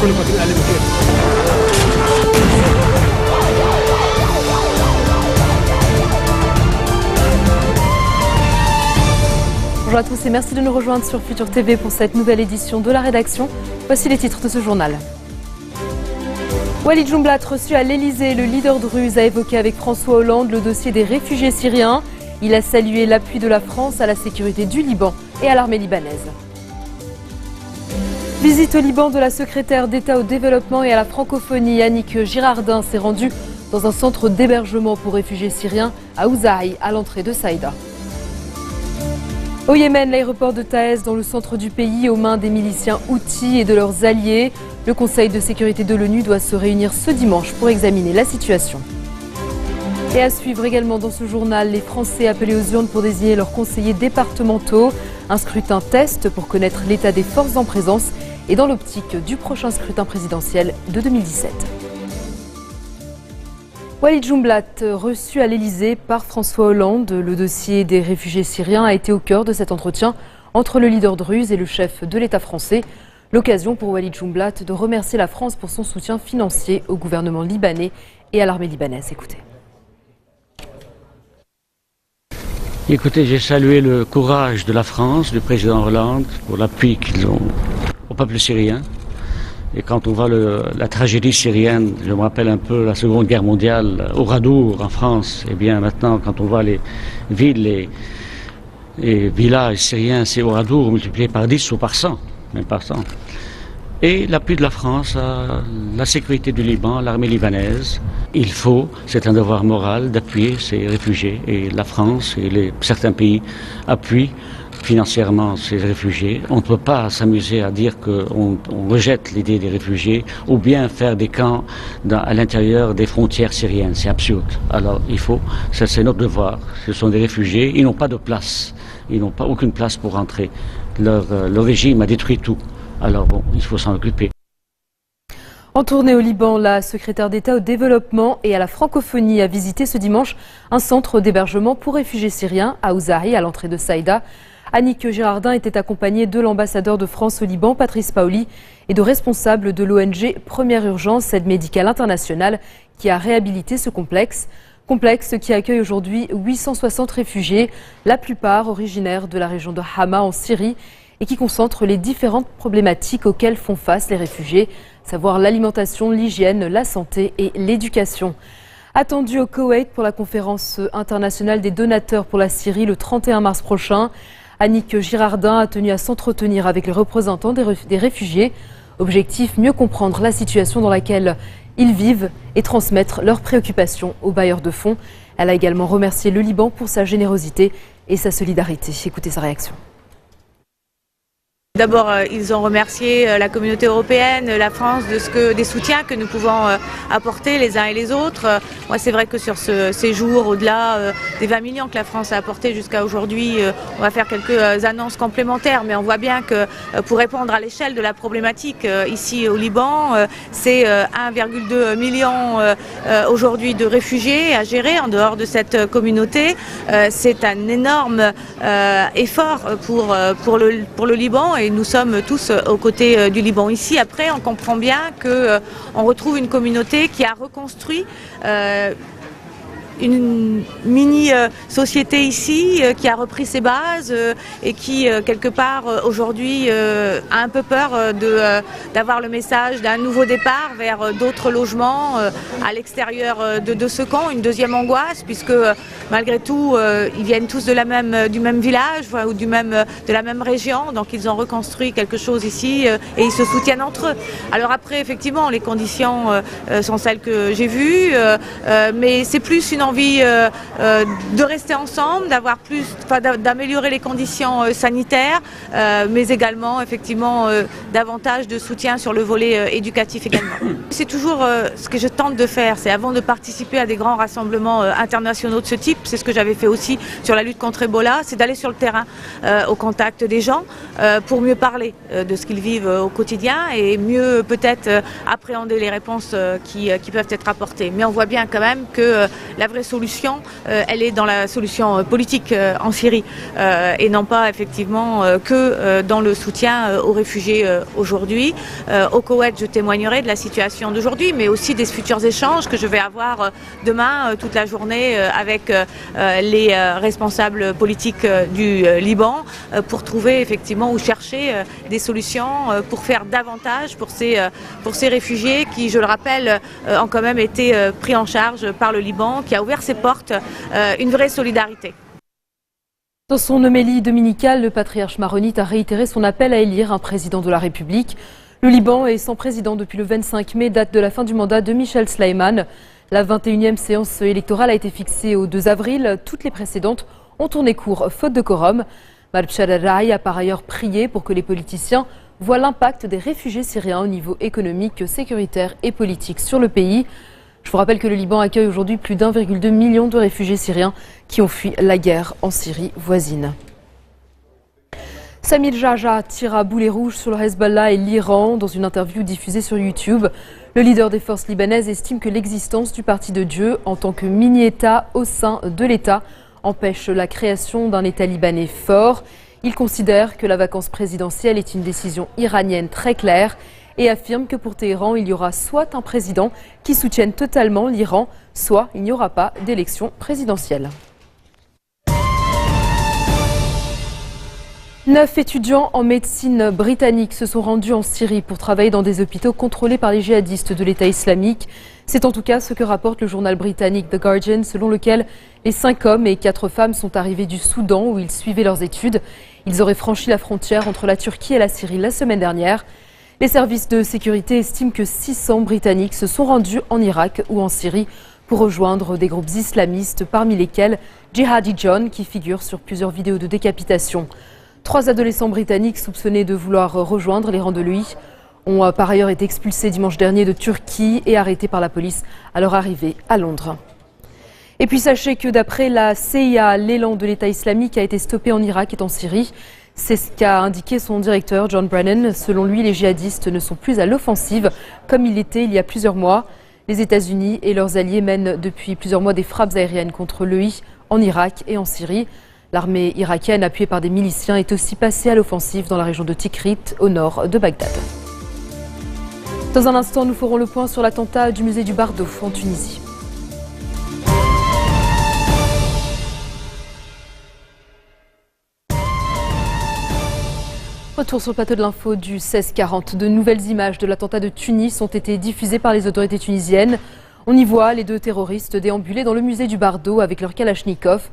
Bonjour à tous et merci de nous rejoindre sur Futur TV pour cette nouvelle édition de la rédaction. Voici les titres de ce journal. Walid Jumblat reçu à l'Elysée, le leader druze a évoqué avec François Hollande le dossier des réfugiés syriens. Il a salué l'appui de la France à la sécurité du Liban et à l'armée libanaise. Visite au Liban de la secrétaire d'État au développement et à la francophonie, Annick Girardin s'est rendue dans un centre d'hébergement pour réfugiés syriens à Ouzaï, à l'entrée de Saïda. Au Yémen, l'aéroport de Taïs, dans le centre du pays, aux mains des miliciens houthis et de leurs alliés. Le Conseil de sécurité de l'ONU doit se réunir ce dimanche pour examiner la situation. Et à suivre également dans ce journal, les Français appelés aux urnes pour désigner leurs conseillers départementaux. Un scrutin test pour connaître l'état des forces en présence et dans l'optique du prochain scrutin présidentiel de 2017. Walid Jumblat, reçu à l'Elysée par François Hollande. Le dossier des réfugiés syriens a été au cœur de cet entretien entre le leader druze et le chef de l'État français. L'occasion pour Walid Jumblat de remercier la France pour son soutien financier au gouvernement libanais et à l'armée libanaise. Écoutez. Écoutez, j'ai salué le courage de la France, du président Hollande, pour l'appui qu'ils ont au peuple syrien. Et quand on voit la tragédie syrienne, je me rappelle un peu la Seconde Guerre mondiale, Oradour en France, et bien maintenant quand on voit les villes, les villages syriens, c'est Oradour multiplié par 10 ou par 100, même par 100. Et l'appui de la France à la sécurité du Liban, l'armée libanaise. Il faut, c'est un devoir moral d'appuyer ces réfugiés. Et la France et certains pays appuient financièrement ces réfugiés. On ne peut pas s'amuser à dire qu'on rejette l'idée des réfugiés ou bien faire des camps à l'intérieur des frontières syriennes. C'est absurde. Alors il faut, ça c'est notre devoir. Ce sont des réfugiés, ils n'ont pas de place. Ils n'ont pas aucune place pour rentrer. Le régime a détruit tout. Alors bon, il faut s'en occuper. En tournée au Liban, la secrétaire d'État au développement et à la francophonie a visité ce dimanche un centre d'hébergement pour réfugiés syriens à Ouzaï, à l'entrée de Saïda. Annick Girardin était accompagnée de l'ambassadeur de France au Liban, Patrice Paoli, et de responsables de l'ONG Première Urgence, aide médicale internationale, qui a réhabilité ce complexe. Complexe qui accueille aujourd'hui 860 réfugiés, la plupart originaires de la région de Hama en Syrie, et qui concentre les différentes problématiques auxquelles font face les réfugiés, savoir l'alimentation, l'hygiène, la santé et l'éducation. Attendu au Koweït pour la conférence internationale des donateurs pour la Syrie le 31 mars prochain, Annick Girardin a tenu à s'entretenir avec les représentants des réfugiés. Objectif, mieux comprendre la situation dans laquelle ils vivent et transmettre leurs préoccupations aux bailleurs de fonds. Elle a également remercié le Liban pour sa générosité et sa solidarité. Écoutez sa réaction. D'abord, ils ont remercié la communauté européenne, la France, des soutiens que nous pouvons apporter les uns et les autres. Moi, c'est vrai que sur ce séjour, au-delà des 20 millions que la France a apporté jusqu'à aujourd'hui, on va faire quelques annonces complémentaires. Mais on voit bien que pour répondre à l'échelle de la problématique ici au Liban, c'est 1,2 million aujourd'hui de réfugiés à gérer en dehors de cette communauté. C'est un énorme effort pour le Liban. Et nous sommes tous aux côtés du Liban ici. Après, on comprend bien qu'on retrouve une communauté qui a reconstruit une mini-société ici qui a repris ses bases et qui, quelque part, aujourd'hui, a un peu peur d'avoir le message d'un nouveau départ vers d'autres logements à l'extérieur de ce camp. Une deuxième angoisse, puisque malgré tout, ils viennent tous du même village ou de la même région. Donc, ils ont reconstruit quelque chose ici et ils se soutiennent entre eux. Alors après, effectivement, les conditions sont celles que j'ai vues, mais c'est plus une envie de rester ensemble, d'améliorer les conditions sanitaires, mais également effectivement davantage de soutien sur le volet éducatif également. C'est toujours ce que je tente de faire, c'est avant de participer à des grands rassemblements internationaux de ce type, c'est ce que j'avais fait aussi sur la lutte contre Ebola, c'est d'aller sur le terrain au contact des gens pour mieux parler de ce qu'ils vivent au quotidien et mieux peut-être appréhender les réponses qui peuvent être apportées. Mais on voit bien quand même que la vraie solution, elle est dans la solution politique en Syrie et non pas effectivement que dans le soutien aux réfugiés aujourd'hui. Au Koweït, je témoignerai de la situation d'aujourd'hui, mais aussi des futurs échanges que je vais avoir demain toute la journée avec les responsables politiques du Liban pour trouver effectivement ou chercher des solutions pour faire davantage pour ces réfugiés qui, je le rappelle, ont quand même été pris en charge par le Liban, qui a ouvert ses portes, une vraie solidarité. Dans son homélie dominicale, le patriarche maronite a réitéré son appel à élire un président de la République. Le Liban est sans président depuis le 25 mai, date de la fin du mandat de Michel Sleiman. La 21e séance électorale a été fixée au 2 avril. Toutes les précédentes ont tourné court, faute de quorum. Malbshar al-Raï a par ailleurs prié pour que les politiciens voient l'impact des réfugiés syriens au niveau économique, sécuritaire et politique sur le pays. Je vous rappelle que le Liban accueille aujourd'hui plus d'1,2 million de réfugiés syriens qui ont fui la guerre en Syrie voisine. Sami Jarjah tire à boulet rouge sur le Hezbollah et l'Iran. Dans une interview diffusée sur YouTube, le leader des forces libanaises estime que l'existence du Parti de Dieu en tant que mini-État au sein de l'État empêche la création d'un État libanais fort. Il considère que la vacance présidentielle est une décision iranienne très claire et affirme que pour Téhéran, il y aura soit un président qui soutienne totalement l'Iran, soit il n'y aura pas d'élection présidentielle. 9 étudiants en médecine britanniques se sont rendus en Syrie pour travailler dans des hôpitaux contrôlés par les djihadistes de l'État islamique. C'est en tout cas ce que rapporte le journal britannique The Guardian, selon lequel les 5 hommes et 4 femmes sont arrivés du Soudan où ils suivaient leurs études. Ils auraient franchi la frontière entre la Turquie et la Syrie la semaine dernière. Les services de sécurité estiment que 600 Britanniques se sont rendus en Irak ou en Syrie pour rejoindre des groupes islamistes, parmi lesquels Jihadi John, qui figure sur plusieurs vidéos de décapitation. 3 adolescents britanniques soupçonnés de vouloir rejoindre les rangs de l'UI ont par ailleurs été expulsés dimanche dernier de Turquie et arrêtés par la police à leur arrivée à Londres. Et puis sachez que d'après la CIA, l'élan de l'État islamique a été stoppé en Irak et en Syrie. C'est ce qu'a indiqué son directeur, John Brennan. Selon lui, les djihadistes ne sont plus à l'offensive comme il l'était il y a plusieurs mois. Les États-Unis et leurs alliés mènent depuis plusieurs mois des frappes aériennes contre l'EI en Irak et en Syrie. L'armée irakienne, appuyée par des miliciens, est aussi passée à l'offensive dans la région de Tikrit, au nord de Bagdad. Dans un instant, nous ferons le point sur l'attentat du musée du Bardo en Tunisie. Retour sur le plateau de l'info du 1640. De nouvelles images de l'attentat de Tunis ont été diffusées par les autorités tunisiennes. On y voit les 2 terroristes déambuler dans le musée du Bardo avec leur kalachnikov.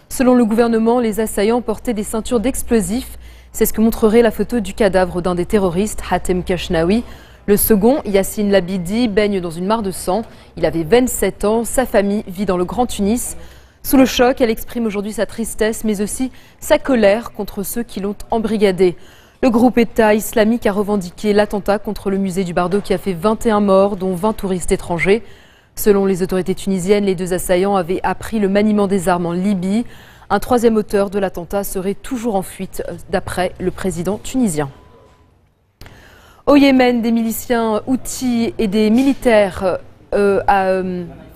Selon le gouvernement, les assaillants portaient des ceintures d'explosifs. C'est ce que montrerait la photo du cadavre d'un des terroristes, Hatem Kashnaoui. Le second, Yassine Labidi, baigne dans une mare de sang. Il avait 27 ans, sa famille vit dans le Grand Tunis. Sous le choc, elle exprime aujourd'hui sa tristesse, mais aussi sa colère contre ceux qui l'ont embrigadé. Le groupe État islamique a revendiqué l'attentat contre le musée du Bardo qui a fait 21 morts, dont 20 touristes étrangers. Selon les autorités tunisiennes, les 2 assaillants avaient appris le maniement des armes en Libye. Un 3e auteur de l'attentat serait toujours en fuite, d'après le président tunisien. Au Yémen, des miliciens houthis et des militaires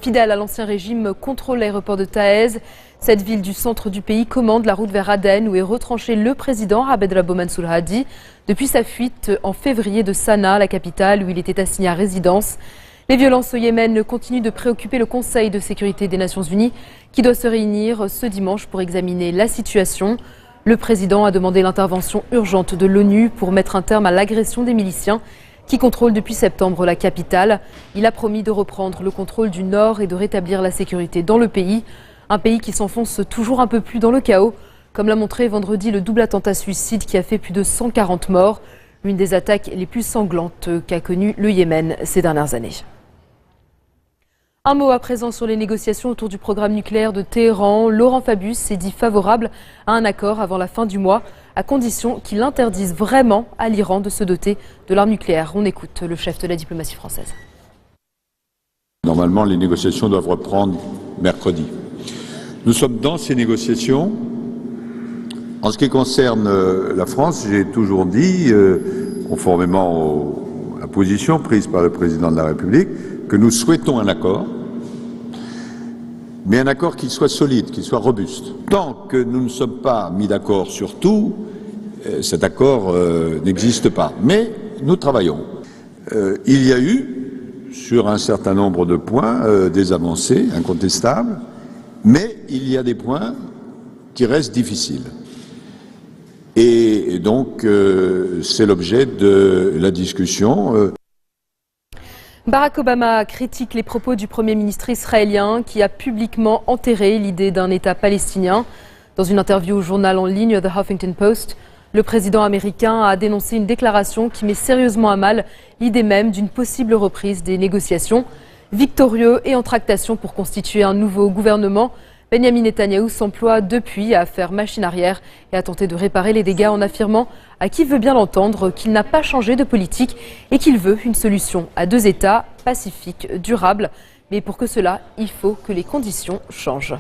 fidèles à l'ancien régime contrôlent l'aéroport de Taez. Cette ville du centre du pays commande la route vers Aden où est retranché le président Abed Rabbo Mansour Hadi depuis sa fuite en février de Sanaa, la capitale où il était assigné à résidence. Les violences au Yémen continuent de préoccuper le Conseil de sécurité des Nations Unies qui doit se réunir ce dimanche pour examiner la situation. Le président a demandé l'intervention urgente de l'ONU pour mettre un terme à l'agression des miliciens qui contrôlent depuis septembre la capitale. Il a promis de reprendre le contrôle du nord et de rétablir la sécurité dans le pays. Un pays qui s'enfonce toujours un peu plus dans le chaos, comme l'a montré vendredi le double attentat suicide qui a fait plus de 140 morts, une des attaques les plus sanglantes qu'a connu le Yémen ces dernières années. Un mot à présent sur les négociations autour du programme nucléaire de Téhéran. Laurent Fabius s'est dit favorable à un accord avant la fin du mois, à condition qu'il interdise vraiment à l'Iran de se doter de l'arme nucléaire. On écoute le chef de la diplomatie française. Normalement, les négociations doivent reprendre mercredi. Nous sommes dans ces négociations. En ce qui concerne la France, j'ai toujours dit, conformément à la position prise par le président de la République, que nous souhaitons un accord mais un accord qui soit solide, qui soit robuste. Tant que nous ne sommes pas mis d'accord sur tout, cet accord n'existe pas. Mais nous travaillons. Il y a eu, sur un certain nombre de points, des avancées incontestables, mais il y a des points qui restent difficiles. Et donc, c'est l'objet de la discussion. Barack Obama critique les propos du Premier ministre israélien qui a publiquement enterré l'idée d'un État palestinien. Dans une interview au journal en ligne The Huffington Post, le président américain a dénoncé une déclaration qui met sérieusement à mal l'idée même d'une possible reprise des négociations. Victorieux et en tractation pour constituer un nouveau gouvernement, Benjamin Netanyahou s'emploie depuis à faire machine arrière et à tenter de réparer les dégâts en affirmant à qui veut bien l'entendre qu'il n'a pas changé de politique et qu'il veut une solution à deux États pacifiques, durables. Mais pour que cela, il faut que les conditions changent.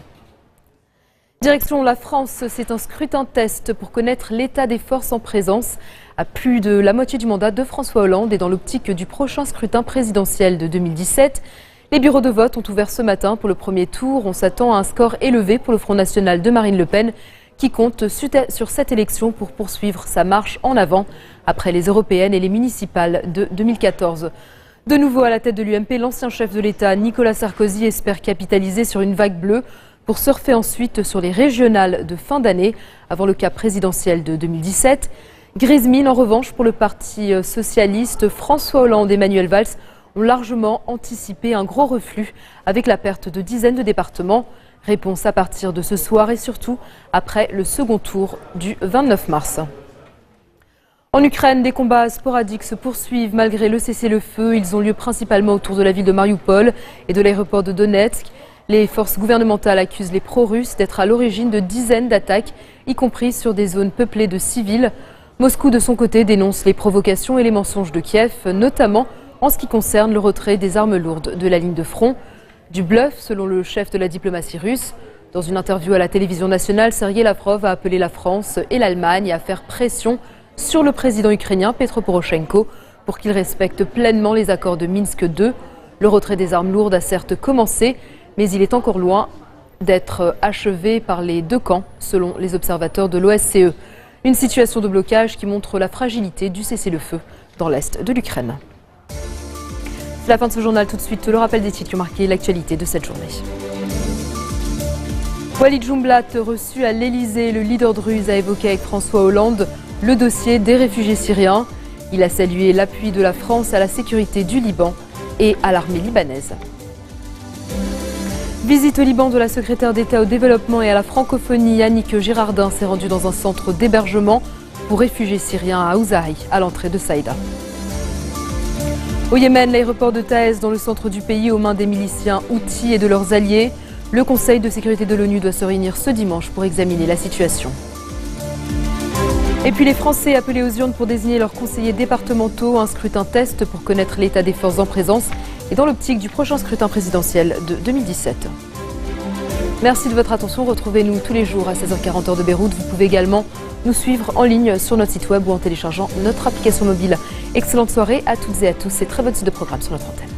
Direction la France, c'est un scrutin-test pour connaître l'état des forces en présence à plus de la moitié du mandat de François Hollande et dans l'optique du prochain scrutin présidentiel de 2017. Les bureaux de vote ont ouvert ce matin pour le premier tour. On s'attend à un score élevé pour le Front National de Marine Le Pen qui compte sur cette élection pour poursuivre sa marche en avant après les européennes et les municipales de 2014. De nouveau à la tête de l'UMP, l'ancien chef de l'État Nicolas Sarkozy espère capitaliser sur une vague bleue pour surfer ensuite sur les régionales de fin d'année avant le cap présidentiel de 2017. Grise mine en revanche pour le Parti socialiste. François Hollande et Manuel Valls ont largement anticipé un gros reflux avec la perte de dizaines de départements. Réponse à partir de ce soir et surtout après le second tour du 29 mars. En Ukraine, des combats sporadiques se poursuivent malgré le cessez-le-feu. Ils ont lieu principalement autour de la ville de Mariupol et de l'aéroport de Donetsk. Les forces gouvernementales accusent les pro-russes d'être à l'origine de dizaines d'attaques, y compris sur des zones peuplées de civils. Moscou, de son côté, dénonce les provocations et les mensonges de Kiev, notamment en ce qui concerne le retrait des armes lourdes de la ligne de front. Du bluff, selon le chef de la diplomatie russe. Dans une interview à la télévision nationale, Sergei Lavrov a appelé la France et l'Allemagne à faire pression sur le président ukrainien Petro Poroshenko pour qu'il respecte pleinement les accords de Minsk II. Le retrait des armes lourdes a certes commencé, mais il est encore loin d'être achevé par les deux camps, selon les observateurs de l'OSCE. Une situation de blocage qui montre la fragilité du cessez-le-feu dans l'est de l'Ukraine. C'est la fin de ce journal. Tout de suite, le rappel des titres qui ont marqué l'actualité de cette journée. Walid Jumblat, reçu à l'Elysée, le leader druze a évoqué avec François Hollande le dossier des réfugiés syriens. Il a salué l'appui de la France à la sécurité du Liban et à l'armée libanaise. Visite au Liban de la secrétaire d'État au développement et à la francophonie, Annick Girardin s'est rendue dans un centre d'hébergement pour réfugiés syriens à Ouzaï, à l'entrée de Saïda. Au Yémen, l'aéroport de Taïs, dans le centre du pays, aux mains des miliciens Houthis et de leurs alliés. Le Conseil de sécurité de l'ONU doit se réunir ce dimanche pour examiner la situation. Et puis les Français appelés aux urnes pour désigner leurs conseillers départementaux, un scrutin test pour connaître l'état des forces en présence et dans l'optique du prochain scrutin présidentiel de 2017. Merci de votre attention. Retrouvez-nous tous les jours à 16h40 heure de Beyrouth. Vous pouvez également nous suivre en ligne sur notre site web ou en téléchargeant notre application mobile. Excellente soirée à toutes et à tous et très bonne suite de programme sur notre antenne.